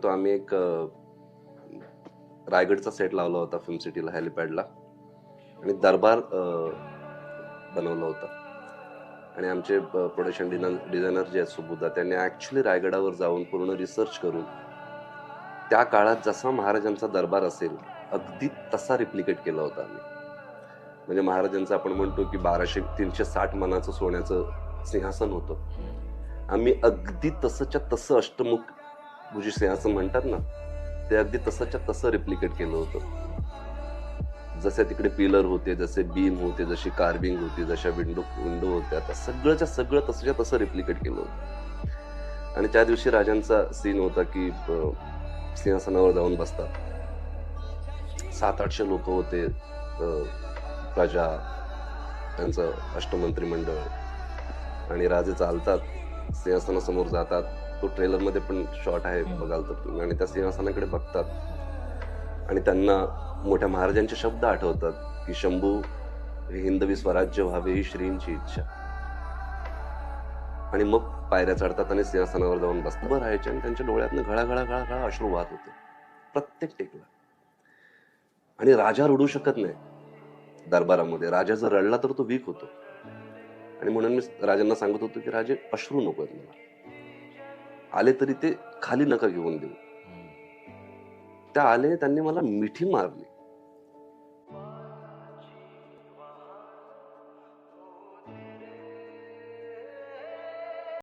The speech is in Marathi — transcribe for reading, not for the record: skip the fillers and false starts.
सांगतो, आम्ही एक रायगडचा सेट लावला होता फिल्म सिटीला हेलिपॅडला आणि दरबार बनवला होता. आणि आमचे प्रोडक्शन डिझायनर जे आहेत सुबुदा, त्यांनी ॲक्चुअली रायगडावर जाऊन पूर्ण रिसर्च करून त्या काळात जसा महाराजांचा दरबार असेल, अगदी तसा रिप्लिकेट केला होता आम्ही. म्हणजे महाराजांचं आपण म्हणतो, की 360 मणाचं सोन्याचं सिंहासन होतं. आम्ही अगदी तसंच्या तसं अष्टमुख भुजी सिंहासन म्हणतात ना, ते अगदी तसंच्या तसं रिप्लिकेट केलं होतं. जसे तिकडे पिलर होते, जसे बीम होते, जशी कार्विंग होती, जशा विंडो विंडो होत्या, त्या सगळंच्या सगळं तसंच्या तसं रिप्लिकेट केलं होतं. आणि त्या दिवशी राजांचा सीन होता, की सिंहासनावर जाऊन बसतात. 700-800 लोकं होते. प्रजा, त्यांचं अष्टमंत्रिमंडळ आणि राजे चालतात, सिंहासनासमोर जातात. तो ट्रेलरमध्ये पण शॉट आहे, बघाल तर तुम्ही. आणि त्या सिंहासनाकडे बघतात आणि त्यांना मोठ्या महाराजांचे शब्द आठवतात, की "शंभू, हे हिंदवी स्वराज्य व्हावे ही श्रींची इच्छा." आणि मग पायऱ्या चढतात आणि सिंहासनावर जाऊन बसतात. उभं राहायचे आणि त्यांच्या डोळ्यातनं घळा-घळा, घळा-घळा अश्रू वाहत होते. प्रत्येक टेकला. आणि राजा रडू शकत नाही दरबारामध्ये. राजा जर रडला तर तो वीक होतो. आणि म्हणून मी राजांना सांगत होतो, की "राजे, अश्रू नको आहेत मला. आले तरी ते खाली नका घेऊन देऊ." त्या आले, त्यांनी मला मिठी मारली.